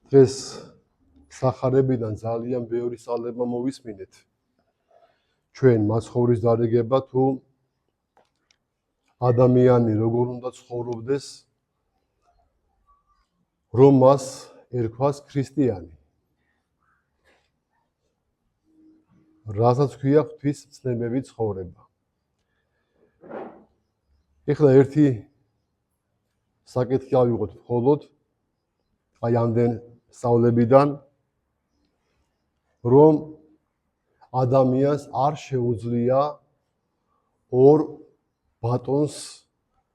დღეს სახარებიდან ძალიან ბევრი სალება მოვისმინეთ. ჩვენ მაცხოვრის დარიგება თუ ადამიანი როგორ უნდა ცხოვრობდეს, რომ მას ერქვას ქრისტიანი. რასაც ქვია ღვთისმცნებები ცხოვრება. ეხლა ერთი საკითხი ავიღოთ მხოლოდ აი ამდენ სწავლებიდან, რომ ადამიანს არ შეუძლია ორ ბატონს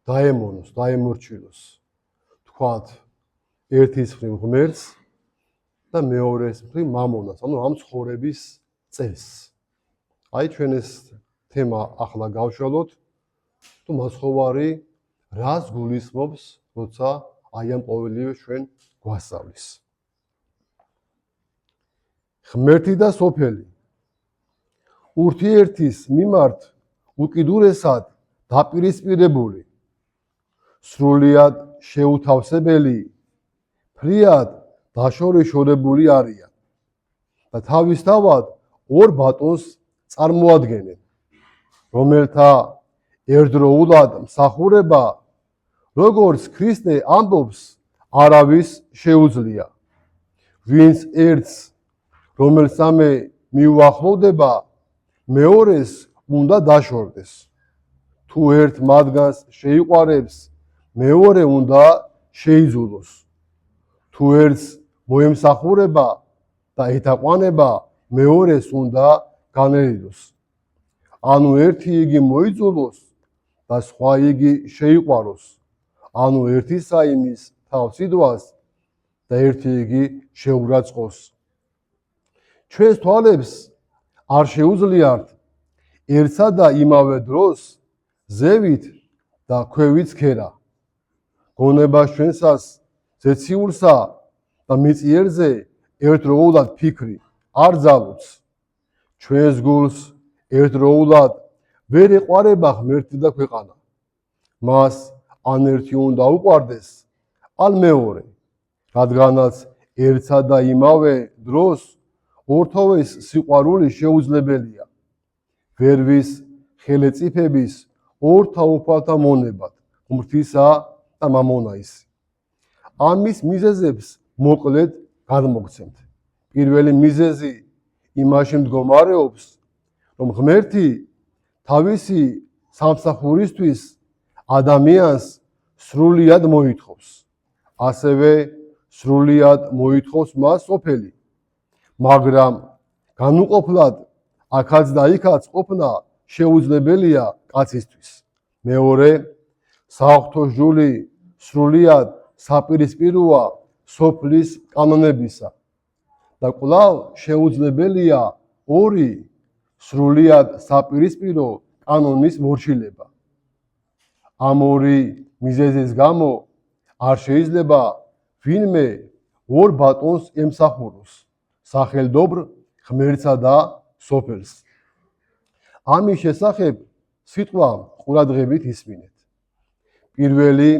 დაემორჩილოს. თქვათ, ერთის მხრივ ღმერთს და მეორეს მხრივ მამონას, ანუ ამ ცხოვრების წესს. აი ჩვენ ეს თემა ახლა გავშალოთ, თუ მაცხოვარი რას გულისხმობს, როცა აი ამ ყოველივე ჩვენ გვასწავლის. ღმერთი და სოფელი. ურთიერთის მიმართ უკიდურესად დაპირისპირებული, სრულიად შეუთავსებელი, ფრიად დაშორიშორებული არიან და თავისთავად ორ ბატონს წარმოადგენენ, რომელთა ერთდროულად მსახურება, როგორც ქრისტე ამბობს, არავის შეუძლია. ვინც ერთს, რომელსამე მიუახლოვდება, მეორეს უნდა დაშორდეს. თუ ერთ მათგანს შეიყვარებს, მეორე უნდა შეიძულოს. თუ ერთს მოემსახურება და ეთაყვანება, მეორეს უნდა განერიდოს. ანუ ერთი იგი მოიძულოს და სხვა იგი შეიყვაროს. ანუ ერთისა იმის თავს იდვას და ერთი იგი შეურაცხყოფს. ჩვენს თვალებს არ შეუძლიათ ერთსა და იმავე დროს ზევით და ქვევით ქერა. გონებას ჩვენსას ზეციურსა და მიწიერზე ერთდროულად ფიქრი არ ძალუց. ჩვენს გულს ერთდროულად ვერ ეყვარება ღმერთი და ქვეყანა. მას ან ერთი უნდა უყვარდეს, ან მეორე, რადგანაც ერთსა და იმავე დროს ორთოვეს სიყვარული შეუძლებელია. ვერვის ხელეწიფების ორ თაობათა მონებად, ღმრთისა და მამონაისი. ამის მიზეზებს მოკლედ გადმოგცემთ. პირველი მიზეზი იმაში მდგომარეობს, რომ ღმერთი თავისი სამსახურისთვის ადამიანს სრულიად მოითხოვს. ასევე სრულიად მოითხოვს მას სოფელი. მაგრამ განუყოფლად აქაც და იქაც ყოფნა შეუძლებელია კაცისთვის. მეორე, საღვთო ჯული სრულიად საპირისპიროა სოფლის კანონებისა და კვლავ შეუძლებელია ორი სრულიად საპირისპირო კანონის მორჩილება. ამ ორი მიზეზის გამო არ შეიძლება ვინმე ორ ბატონს ემსახუროს, სახელდობრ ღმერთსა და სოფელს. ამის შესახებ სიტყვა ყურადღებით ისმინეთ. პირველი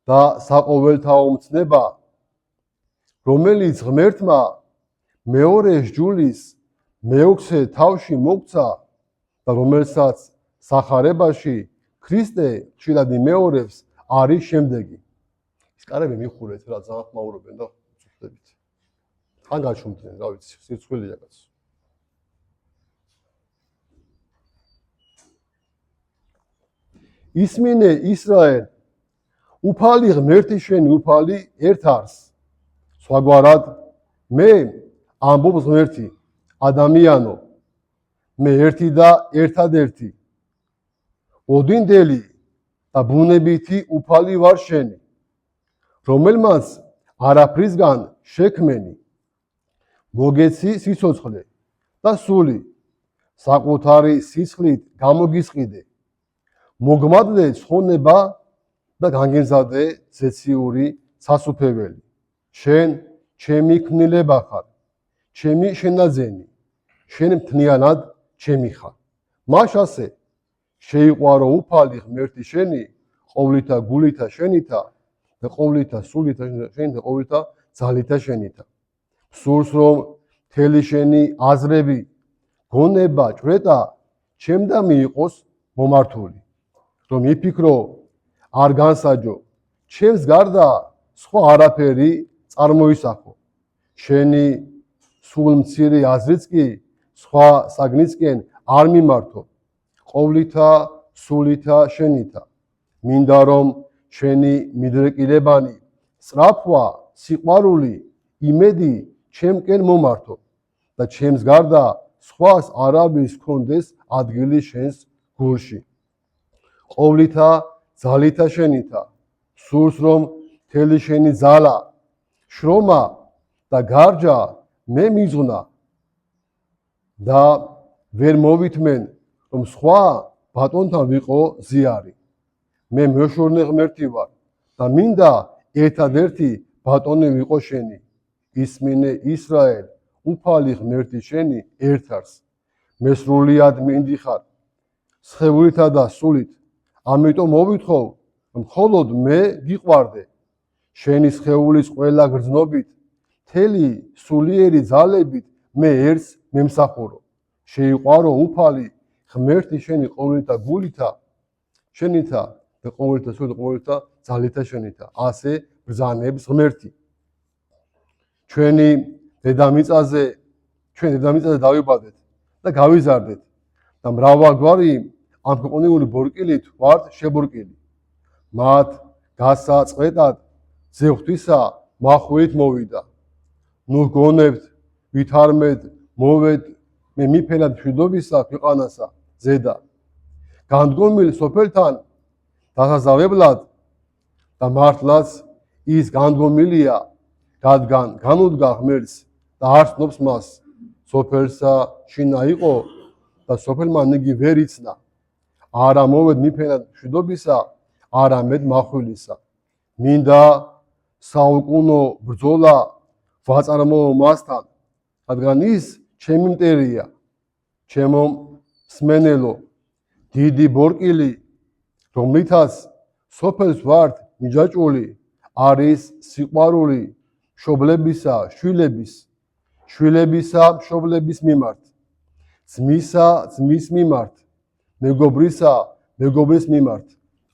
და საყოველთაო მცნება, რომელიც ღმერთმა მეორე ჯულის მეოთხე თავში მოგცა და რომელსაც სახარებაში ქრისტე ხშირად იმეორებს, არის შემდეგი. ის კარები მიხურეთ რა, ძალიან ხმაურობენ და წუხდებით. თან გაჩუმდნენ, რა ვიცი, სირცხვილია კაცო. ისმინე ისრაელ, უფალი ღმერთი შენი უფალი ერთ არს. სხვაგვარად, მე ამბობს ღმერთი, ადამიანო, მე ერთი და ერთადერთი, ოდინდელი და ბუნებითი უფალი ვარ შენი, რომელმაც არაფრისგან შექმენი, მოგეცი სიცოცხლე და სული, საკუთარი სისხლით გამოგისყიდე, მოგმადლე ცხონება და განგენზადე ზეციური სასუფეველი. შენ ჩემი ქმნილება ხარ, ჩემი შენაძენი, შენ მთლიანად ჩემი ხარ. მას ასე შეიყვარო უფალი ღმერთი შენი, ყოვლითა გულითა შენითა და ყოვლითა სულითა შენითა ყოვლითა ძალითა შენითა. სურს რომ მთელი შენი აზრები, გონება, ჭვრეტა ჩემდა მიიყოს მომართული. რომ იფიქრო არ განსაჯო, ჩემს გარდა სხვა არაფერი წარმოისახო. შენი სულ მცირე აზრიც კი სხვა საგნისკენ არ მიმართო. ყოვლითა სულითა შენითა. მინდა რომ შენი მიდრეკილებანი, სწრაფვა, სიყვარული, იმედი ჩემკენ მომართო და ჩემს გარდა სხვას არავის ჰქონდეს ადგილი შენს გულში. ყოვლითა ძალითა შენითა. სურს რომ მთელი შენი ძალა, შრომა და გარჯა მე მიზღნა და ვერ მოვითმენ რომ სხვა ბატონთან ვიყო ზიარი. მე მეშორნე ღმერთი ვარ და მინდა ერთადერთი ბატონი ვიყო შენი. ისმინე ისრაელ, უფალი ღმერთი შენი ერთ არს. მე სრულიად მინდიხარ სხეულითა და სულით. ამიტომ მოვითხოვ რომ მხოლოდ მე გიყვარდე. შენი სხეულის ყველა გრძნობით, მთელი სულიერი ძალებით მე ერთს მემსახურო. შეიყვარო უფალი ღმერთი შენი ყოვლითა გულითა შენითა და ყოვლითა სულით ყოვლითა ძალითა შენითა. ასე ბრძანებს ღმერთი. ჩვენი დედამიწაზე დავიბადეთ და გავიზარდეთ და მრავალგვარი ამ ქვეყნიური ბორკილით ვართ შებორკილი. მათ გასაწყვეტად ზეღვთვისა მახვით მოვიდა. ნუ გონებთ ვითარმეთ მოვედ მე მიფენად მშვიდობისა ქვეყანასა ზედა. განდგომილ სოფელთან დასაზავებლად და მართლაც ის განდგომილია, რადგან განუდგა ღმერთს და არ ცნობს მას. სოფელსა შინა იყო და სოფელმა იგი ვერ იცნა. არა მოვედ მიფენად მშვიდობისა, არამედ מחვილისა. მინდა საუკუნო ბრძოლა ვაწარმოო მასთან, რადგან ის ჩემი მტერია, ჩემო მსმენელო, დიდი ბორკილი, რომლითაც სოფელს ვართ მიჯაჭვული, არის სიყვარული მშობლებისა, შვილებისა, მშობლების მიმართ, ძმისა, ძმის მიმართ, მეგობრისა, მეგობრის მიმართ,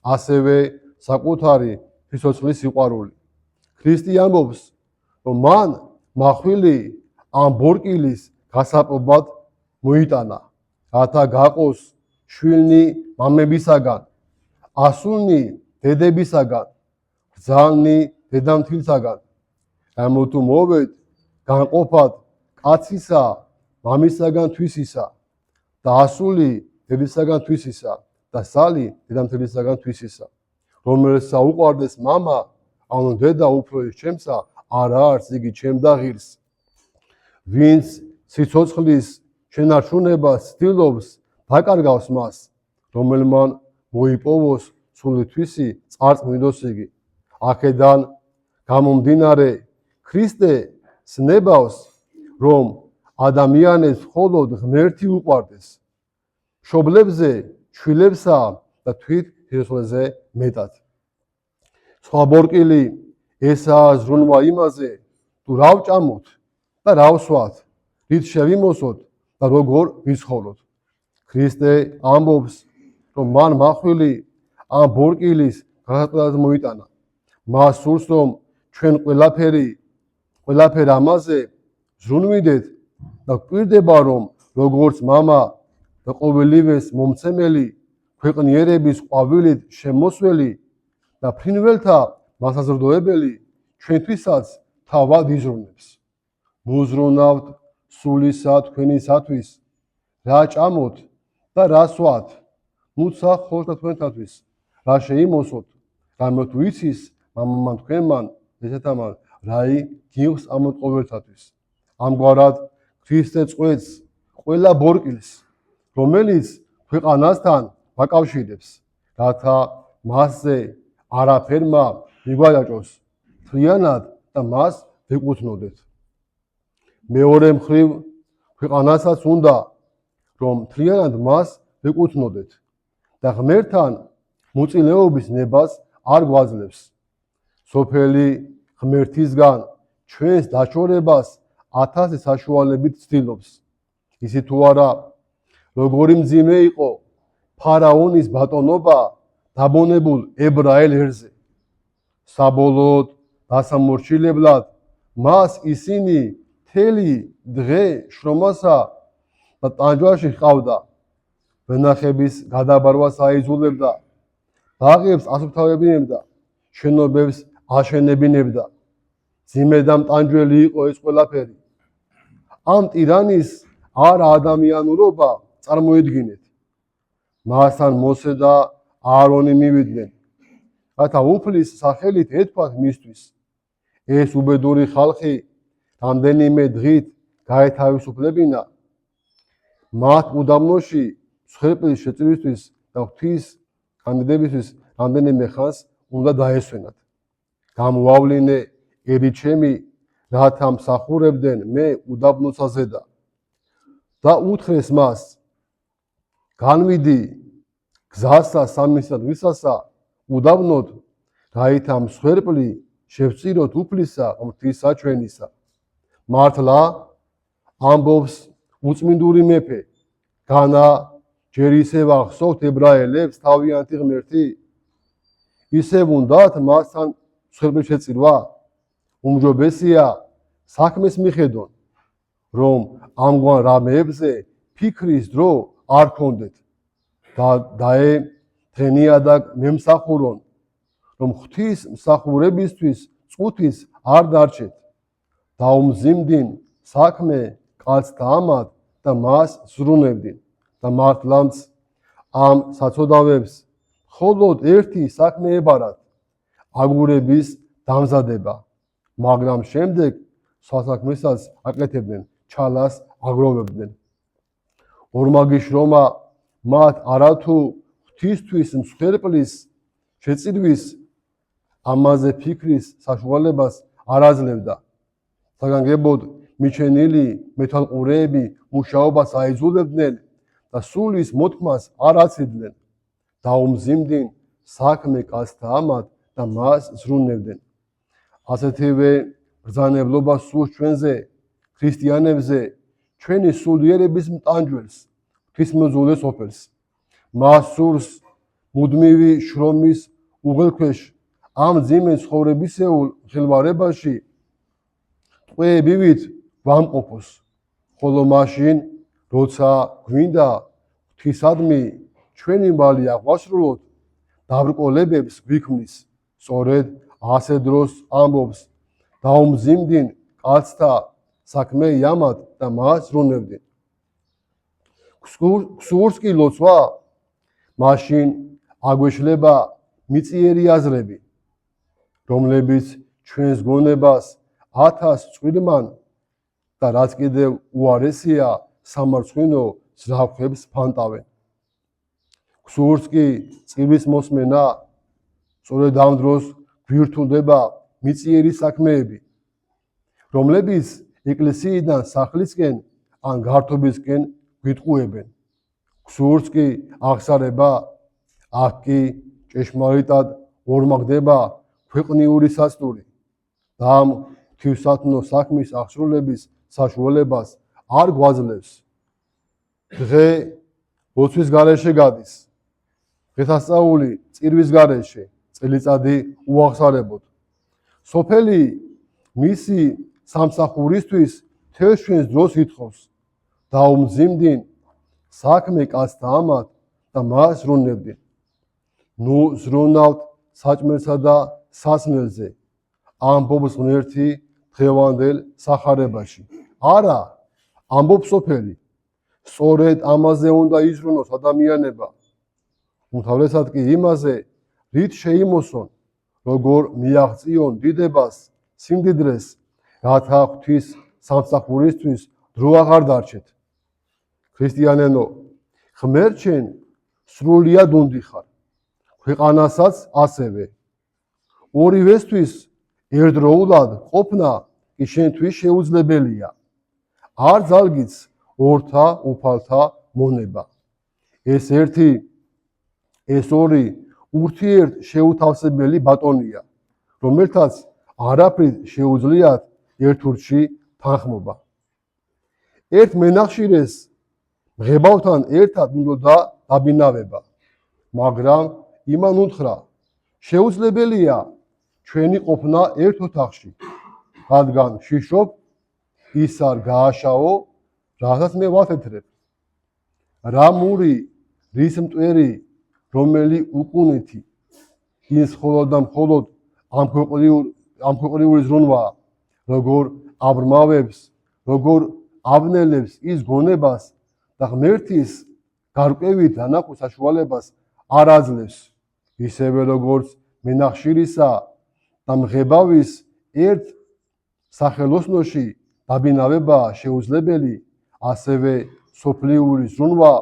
ასევე საკუთარი სიცოცხლის სიყვარული. ქრისტე ამბობს, რომ მან მახვილი ამ ბორკილის გასაპობად მოიტანა, რათა გაყოს შვილნი მამებისაგან, ასულნი დედებისაგან, ბრძალნი დედამთილსაგან. ამო თუ მოვედ განყოფად კაცისა მამისაგან თვისისა და ასული დედისაგან თვისისა და სალი დედამთილისაგან თვისისა. რომელსა უყვარდეს მამა, ანუ დედა უფრო ის ჩემსა, არა არც იგი ჩემ და ღირს. ვინც სიცოცხლის შენარჩუნებას ცდილობს, დაკარგავს მას, რომელმან მოიპოვოს სული თვისი წარწმუნდოს იგი. აქედან გამომდინარე ქრისტე ცნებავს, რომ ადამიანებს მხოლოდ ღმერთი უყვარდეს, მშობლებზე, შვილებსა და თვით სიცოცხლეზე მეტად. სხვა ბორკილი ესაა ზრუნვა იმაზე, თუ რა ვჭამოთ და რა ვსვათ, რით შევიმოსოთ და როგორ ვიცხოვროთ. ქრისტე ამბობს, რომ მან მახვილი ამ ბორკილის გასაწყვეტად მოიტანა. მას სურს, რომ ჩვენ ყველაფერ ამაზე ზრუნვიდეთ და გვკვირდება, რომ როგორც მამა და ყოველივეს მომცემელი, ქვეყნიერების ყვავილით შემოსველი და ფრინველთა მასაზრდოებელი ჩვენთვისაც თავად იზრუნებს. მუზრუნავთ სულისა თქვენისათვის, რა ჭამოთ და რა სვათ, მუცა ხოლთა თქვენთათვის, რა შეიმოსოთ, რამე თუ იცის მამამან თქვენმან, ესეთამან, რაი გიღს ამოთ ყოველთათვის. ამგვარად ქრისტე წყვეტს ყველა ბორკილს, რომელიც ქვეყანასთან ვაკავშირებს, რათა მასზე არაფერმა მიგვაჯაჭოს, მთლიანად და მას ვეკუთვნოდეთ. მეორე მხრივ ქვეყანასაც უნდა, რომ მთლიანად მას ვეკუთვნოდეთ და ღმერთთან მოწინეობის ნებას არ გვაძლევს. სოფელი ღმერთისგან ჩვენს დაჩორებას 1000 საშუალებით ცდილობს. ისი თუ არა, როგორი მძიმე იყო ფარაონის ბატონობა დაბონებულ ებრაელ ერზე. საბოლოოდ დასამორჩილებლად მას ისინი მთელი დღე შრომასა და ტანჯვაში ჰყავდა. ვენახების გადაბარვას აიძულებდა, ბაღებს ასუფთავებინებდა, შენობებს აშენებინებდა. ძიმე და მტანჯველი იყო ეს ყველაფერი. ამ ტირანის არა ადამიანურობა წარმოედგინეთ. მასთან მოსე და აარონი მივიდნენ, რათა უფლის სახელით ეთქვათ მისთვის. ეს უბედური ხალხი რამდენიმე დღით გაეთავისუფლებინა. მათ უდაბნოში მსხვერპლის შეწირვისთვის და ღვთის კანდიდებისთვის რამდენიმე ხანს უნდა დაესვენათ. გამოავლინე ერიჩემი, რათა მსახურებდნენ მე უდაბნოთა ზედა. და უთხრეს მას, განვიდი გზასა სამისა დღისასა უდაბნოდ, რაითა მსხვერპლი შევწიროთ უფლისა ღვთისა ჩვენისა. მართლა ამბობს უწმინდური მეფე, განა ჯერ ისევ ახსოვთ ებრაელებს თავიანთი ღმერთი, ისევ უნდათ მასთან მსხვერპლის შეწირვა. უმჯობესია საქმეს მიხედონ, რომ ამგვარ რამეებზე ფიქრის დრო არ ქონდეთ და დღენიადაგ მემსახურონ, რომ ღვთის მსახურებისთვის წუთის არ დარჩეთ. დაუმზიმდინ საქმე კაცთა ამად და მას ზრუნებდინ და მართლაც ამ საცოდავებს მხოლოდ ერთი საქმე ებარათ, აგურების დამზადება, მაგრამ შემდეგ სხვა საქმესაც აკეთებდნენ, ჩალას აგროვებდნენ. ორმაგი შრომა მათ არათუ ღვთისთვის მსხვერპლის შეწირვის ამაზე ფიქრის საშუალებას არ აძლევდა. საგანგებოდ მიჩენილი მეთვალყურეები მუშაობას აიძულებდნენ და სულის მოთქმას არ აციდნენ. დაუმზიმდინ საქმე კაცთა ამად და მას ზრუნებდნენ. ასეთივე ბრძანებლობა სურს ჩვენზე, ქრისტიანებზე, ჩვენი სულიერების მტანჯველს, ღვთისმოძულე სოფელს. მას სურს მუდმივი შრომის უღელქვეშ ამ ძიმე ცხოვრებისეულ ხელვარებაში ტყვეებივით ვამყოფოს, ხოლო მაშინ, როცა გვინდა ღვთისადმი ჩვენი მალი აღვასრულოთ, დაბრკოლებებს გვიქმნის. სწორედ ასე დროს ამბობს, დაუმზიმდინ კაცთა საქმე იამად და მას ზრუნებდინ. გსურს კი ლოცვა, მაშინ აგვეშლება მიწიერი აზრები, რომლებიც ჩვენს გონებას 1000 წვირმან და რაც კიდევ უარესია სამარცხვინო ზრახვებს ფანტავენ. გსურს კი წირვის მოსმენა, სწორედ ამ დროს გვირთულდება მიწიერი საქმეები, რომლებიც ეკლესიიდან სახლისკენ ან გართობისკენ გვიტყუებენ. გსურს კი აღსარება, აქ კი ჭეშმარიტად ორმაგდება ქვეყნიური სასტური და ამ ღვთისათნო საქმის აღსრულების საშუალებას არ გვაძლევს. დღე ლოცვის გარეშე გადის, დღესასწაული წირვის გარეშე, წელიწადი უახსარებოდ. სოფელი მისი სამსახურისთვის თელ ჩვენს დროს ითხოვს, დაუმზიმდინ საქმე კაცთა ამად და მას ზრუნებდინ. ნუ ზრუნავთ საჭმელსა და სასმელზე, ამბობს ღმერთი დღევანდელ სახარებაში. არა, ამბობს სოფელი, სწორედ ამაზე უნდა იზრუნოს ადამიანება. უმთავრესად კი იმაზე, რით შეიმოსონ, როგორ მიაღწიონ დიდებას, სიმდიდრეს, რათა ღვთის სამსახურისთვის დრო აღარ დარჩეთ. ქრისტიანენო, ღმერთჩენ სრულიად უნდიხარ, ქვეყანასაც ასევე. ორივესთვის ერთდროულად ყოფნა კი შენთვის შეუძლებელია. არ ძალგიც ორთა უფალთა მონება. ეს ერთი, ეს ორი ურთიერთ შეუთავსებელი ბატონია, რომელთაც არაფრით შეუძლიათ ერთ ურთში თანხმობა. ერთ მენახშირეს მღებავთან ერთად უნდა დაბინავება, მაგრამ იმან უთხრა, შეუძლებელია ჩვენი ყოფნა ერთ ოთახში, რადგან შიშობ, ის არ გააშაო, რასაც მე ვათეთრებ. რა მური, რის მტვერი, რომელი უკუნეთი, ის მხოლოდ და მხოლოდ ამ ქვეყნიური ზრუნვაა, როგორ აბრმავებს, როგორ ავნელებს ის გონებას და ღმერთის გარკვევით დანახვის საშუალებას არ აძლევს, ისევე როგორც მენახშირისა და მღებავის ერთ სახელოსნოში დაბინავებაა შეუძლებელი, ასევე სოფლიური ზრუნვა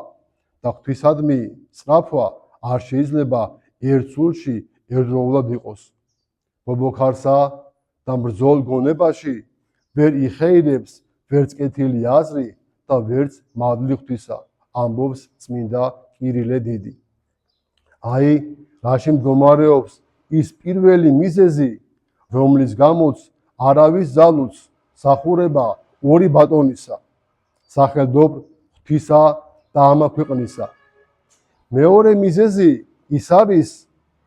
და ღვთისადმი სწრაფვა არ შეიძლება ერთ სულში ერთდროულად იყოს. ბობოქარსა და ბრძოლ გონებაში ვერ იხეირებს ვერც კეთილი აზრი და ვერც მადლი ღვთისა, ამბობს წმინდა კირილე დიდი. აი, რაში მდგომარეობს ის პირველი მიზეზი, რომლის გამოც არავის ძალუც სახურება ორი ბატონისა, სახელდობრ ღვთისა და ამა ქვეყნისა. მეორე მიზეზი ის არის,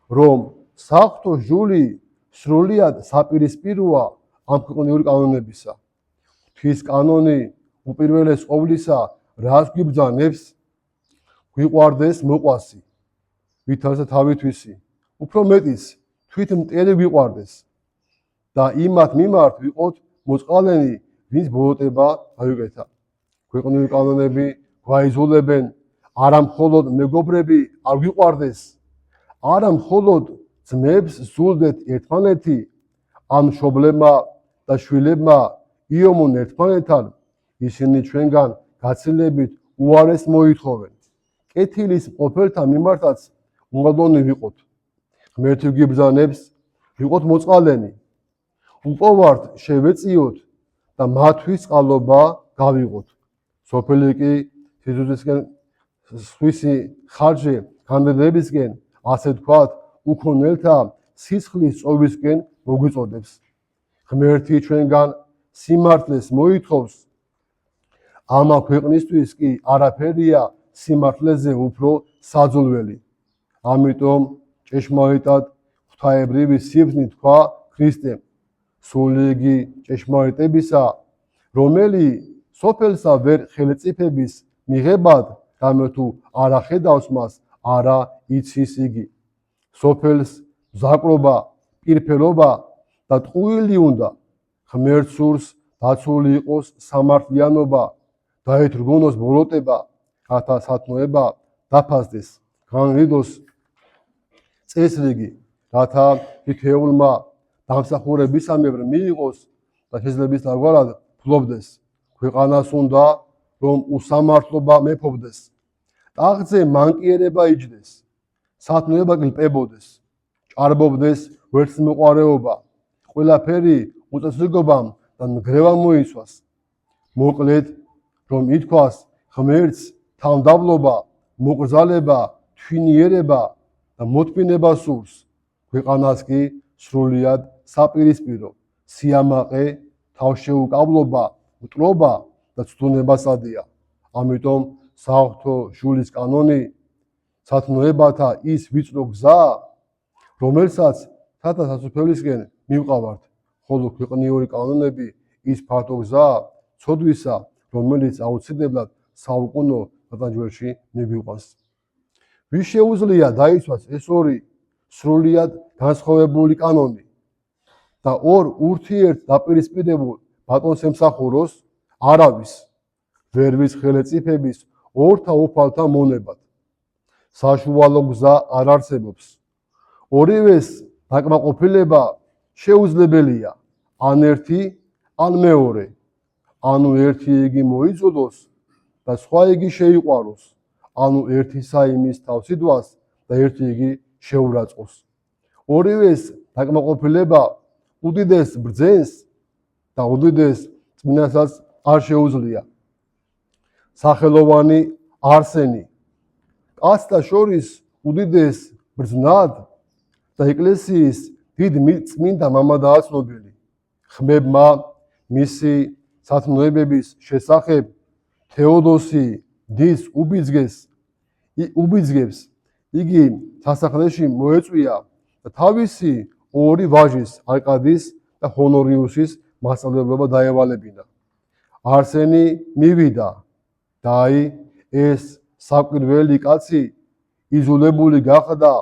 რომ საღვთო ჟული სრულიად საპირისპიროა ამ ქვეყნიური კანონებისა. ღვთის კანონი უპირველეს ყოვლისა რას გვიბრძანებს? გვიყვარდეს მოყვასი, ვითარცა თავითვისი, უფრო მეტიც თვით მტერი გვიყვარდეს და იმათ მიმართ ვიყოთ მოწყალენი, ვინც ბოლოტება გავიკეთა. ქვეყნიური კანონები გვაიზოლებენ, არა მხოლოდ მეგობრები არ გვიყვარდეს, არა მხოლოდ ძმებს სულდეთ ერთმანეთი, ან მშობლებმა და შვილებმა იომონ ერთმანეთთან, ისინი ჩვენგან გაცილებით უარეს მოითხოვენ. კეთილის მყოფელთა მიმართაც უმადლონი ვიყოთ. ღმერთი გვიბრძანებს, ვიყოთ მოწყალენი, უპოვართ შევეწიოთ და მათთვის წყალობა გავიღოთ. სოფელი კი სიზუსისკენ სხვისი ხარჯი განდედებისკენ, ასე თქვათ, უქონელთა სისხლის წოვისკენ მოგვიწოდებს. ღმერთი ჩვენგან სიმართლეს მოითხოვს, ამა ქვეყნისთვის კი არაფერია სიმართლეზე უფრო საძულველი. ამიტომ ჭეშმარიტად ღვთაებრივი სიბრძნით თქვა ქრისტემ, სული იგი ჭეშმარიტებისა, რომელი სოფელსა ვერ ხელწიფების მიღებად, რამე თუ არ ახედავს მას, არა იცის იგი. სოფელს მზაკრობა, პირფელობა და ტყუილი უნდა, ღმერთ სურს დაცული იყოს სამართლიანობა, დაეთრგუნოს ბოლოტება, რათა სათნოება დაფასდეს, განრიდოს წესრიგი, რათა თითოეულმა დამსახურებისამებრ მიიღოს და შესაძლებლობის დაგვარად ფლობდეს. ქვეყანას უნდა, რომ უსამართლობა მეფობდეს, ტახტზე მანკიერება იჯდეს, სათნოება გლპებოდეს, ჭარბობდეს ვერთმოყვარეობა, ყველაფერი უწესრიგობამ და ნგრევამ მოიცვას. მოკლედ, რომ ითქვას ღმერთს თავმდაბლობა, მოკრძალება, თვინიერება და მოთმინება სურს, ქვეყანას კი სრულიად საპირისპირო, სიამაყე, თავშეუკავლობა, მტრობა და ცდუნებასადია. ამიტომ საღვთო ჟულის კანონი სათნოებათა ის ვიწრო გზაა, რომელსაც თათა სასუფევლისკენ მივყავართ, ხოლო ქვეყნიური კანონები ის ფართო გზაა ცოდვისა, რომელიც აუცილებლად საუკუნო საწინააღმდეგოში მიგვიყვანს. ვის შეუძლია დაიცვას ეს ორი სრულიად განსხვავებული კანონი და ორ ურთიერთ დაპირისპირებულ ბატონს ემსახუროს? არავის. ვერვის ხელეწიფების ორთა უფალთა მონებად. საშუალო გზა არ არსებობს. ორივეს დაკმაყოფილება შეუძლებელია, ან ერთი, ან მეორე. ანუ ერთი იგი მოიძულოს და სხვა იგი შეიყვაროს, ანუ ერთისა იმის თავს იდვას და ერთი იგი შეურაცხოს. ორივეს დაკმაყოფილება უდიდეს ბრძენს და უდიდეს წმინდანსაც არ შეუძლია. სახელოვანი არსენი, კაცთა შორის უდიდეს ბრძნად და ეკლესიის დიდ წმინდა მამადაა ცნობილი. ხმებმა მისი სათნოებების შესახებ თეოდოსი დის უბიძგებს იგი სასახლეში მოეწვია და თავისი ორი ვაჟის არკადის და ჰონორიუსის მასწავლებლობა დაევალებინა. არსენი მივიდა და ეს საკვირველი კაცი იზოლებული გახდა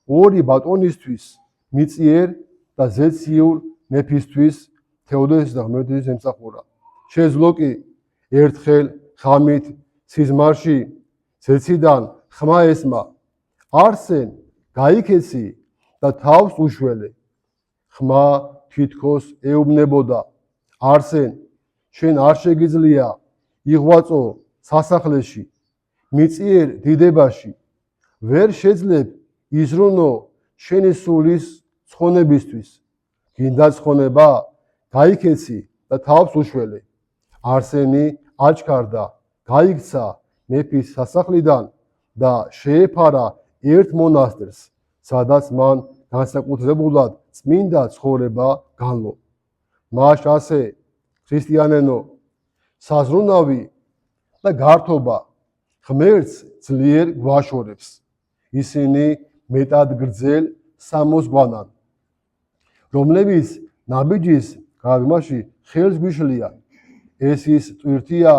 ორი ბატონისთვის, მიწიერ და ზეციურ მეფისთვის თეოდოსის და ღმერთის ემსახურა. შეძლო კი ერთხელ ხამით სიზმარში ზეციდან ხმა ესმა არსენ გაიქეცი და თავს უშველე. ხმა თითქოს ეუბნებოდა არსენ შენ არ შეგიძლია იღვაწო სასახლეში მიწიერ დიდებაში ვერ შეძლებ იზრუნო შენი სულის ცხონებისთვის გინდა ცხონება გაიქეცი და თავს უშველე. არსენი აჩქარდა გაიქცა მეფის სასახლიდან და შეეფარა ერთ მონასტერს სადაც მან განსაკუთრებულად წმინდა ცხოვრება განლო. მას ასე ქრისტიანენო საზრუნავი და გართობა ღმერთს ძლიერ გვაშორებს. ისინი მეტად გრძელ სამოს გვანან, რომლებიც ნაბიჯის გაგმაში ხელს გვიშლიან. ეს ის ტვირთია,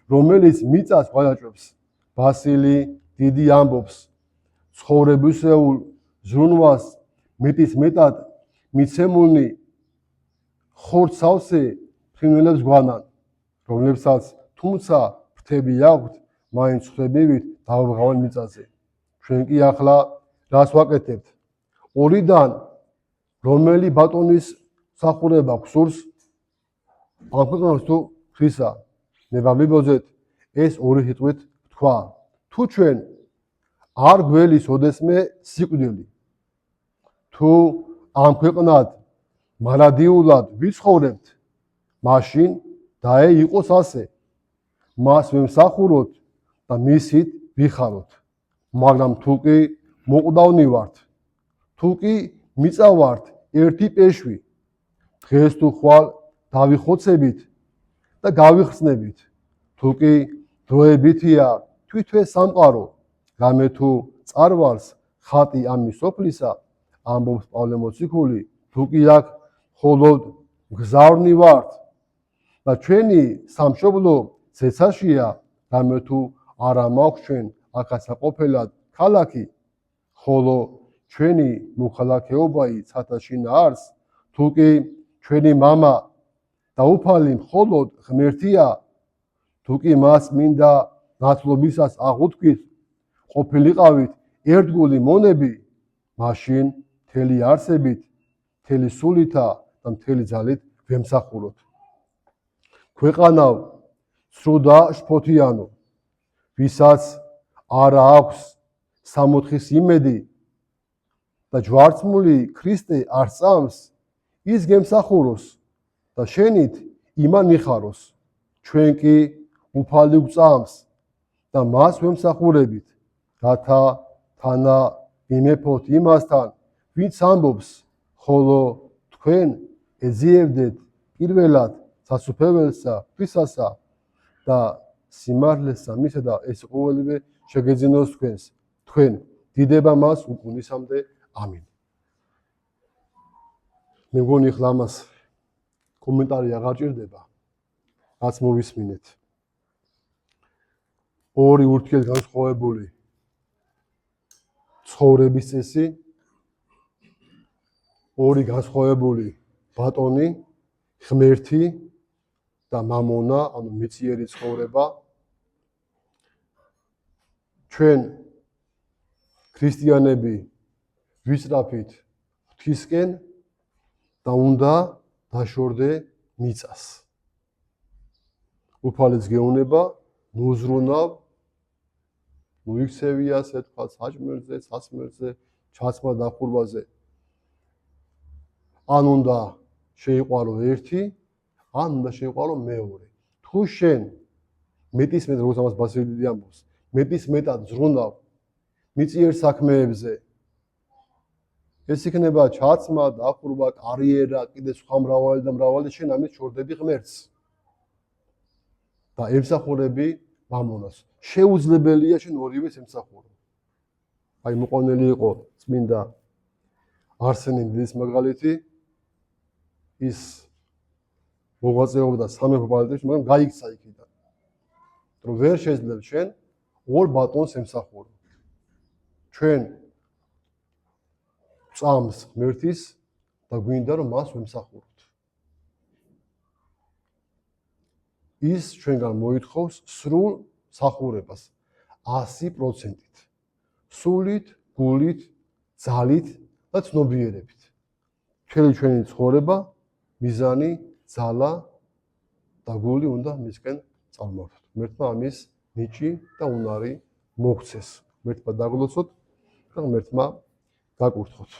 რომელიც მიწას გვაჭრობს. ბასილი დიდი ამბობს, ცხოვრებისეულ ზრუნვას მეტის მეტად მიცემულნი ხორცსავსე ფრინველებს გვანან, რომლებსაც თუმცა ფრთები აქვთ, მაინც ხვდებივით დავაბღავენ მიწაზე. ჩვენ კი ახლა რას ვაკეთებთ? ორიდან რომელი ბატონის მსახურება გსურს? ამ ქვეყანას თუ ხვისა? მე ვამიბოძეთ ეს ორი სიტყვით თქვა. თუ ჩვენ არ გველის ოდესმე სიკვდილი, თუ ამ ქვეყნად მარადიულად ვიცხოვრებთ, მაშინ დაე იყოს ასე. მას ვემსახუროთ და მისით ვიხაროთ. მაგრამ თუ კი მოყდავნი ვართ, თუ კი მიწა ვართ ერთი პეშვი, დღეს თუ ხვალ დავიხოცებით და გავიხსნებით. თუ კი დროებითია თვითვე სამყარო, რამე თუ წარვალს ხატი ამის სოფლისა, ამბობს პავლე მოციქული, თუ კი აქ მხოლოდ მგზავრნი ვართ და ჩვენი სამშობლო ზეცაშია, რამე თუ არა მაქვს ჩვენ აქაც საყოფელად ქალაქი, ხოლო ჩვენი მოქალაქეობაი ცათაშინა არს, თუ კი ჩვენი მამა და უფალი მხოლოდ ღმერთია, თუ კი მას მინდა ნათლობისას აღუთქვით, ყოფილიყავით ერთგული მონები, მაშინ მთელი არსებით, მთელი სულითა და მთელი ძალით ვემსახუროთ. ქვეყანავ სრუ და შფოთიანო, ვისაც არა აქვს სამოთხის იმედი და ჯვარცმული ქრისტე არ წამს, ის გემსახუროს და შენით იმან მიხაროს. ჩვენ კი უფალი გვწამს და მას ვემსახურებით, რათა თანა ვიმეფოთ იმასთან, ვინც ამბობს, ხოლო თქვენ ეძიებდეთ პირველად სასუფეველსა, ღვთისასა და სიმართლესა მისა და ეს ყოველივე შეგეძინოს თქვენ დიდება მას უკუნისამდე. ამინ. მე მგონი ახლა ამას კომენტარი აღარ ჭირდება, რაც მოვისმინეთ. ორი ურთიერთგანსხვავებული ცხოვრების წესი, ორი განსხვავებული ბატონი, ღმერთი და მამონა, ანუ მეციერი ცხოვრება. ჩვენ ქრისტიანები ვისწრაფით ღვთისკენ და უნდა დაშორდე მიწას. უფალიც გეუნება, ნუზრუნავ, ნუიქცევი ასე თქვა, საჭმელზე, სასმელზე, ჩაცმა დახურვაზე. ან უნდა შეიყვარო ერთი, ან უნდა შეიყვარო მეორე. თუ შენ მეტის მეტად, როგორც ამას ბასილი დიდი ამბობს, მეტის მეტად ზრუნავ მიწიერ საქმეებზე, ეს იქნება ჩაცმა, დახურვა, კარიერა, კიდე სხვა მრავალი და მრავალი, შენ ამით შორდები ღმერთს და ემსახურები მამონას. შეუძლებელია შენ ორივეს ემსახურო. აი მოყვანილი იყო წმინდა არსენი დის მაგალითი, ის მოღვაწეობდა სამეფო პალატებში, მაგრამ გაიქცა იქიდან. რომ ვერ შეძლებს შენ ორ ბატონს ემსახურო. ჩვენ წამს ღმერთის და გვინდა რომ მას ვემსახუროთ. ის ჩვენგან მოითხოვს სრულ მსახურებას 100%-ით. სულით, გულით, ძალით და ცნობიერებით. ჩვენი ცხოვრება, მიზანი, ძალა და გული უნდა მისკენ წარმართოთ. ღმერთმა ამის ნიჭი და უნარი მოგცეს. ღმერთმა დაგლოცოთ და ღმერთმა გაკურთხოთ.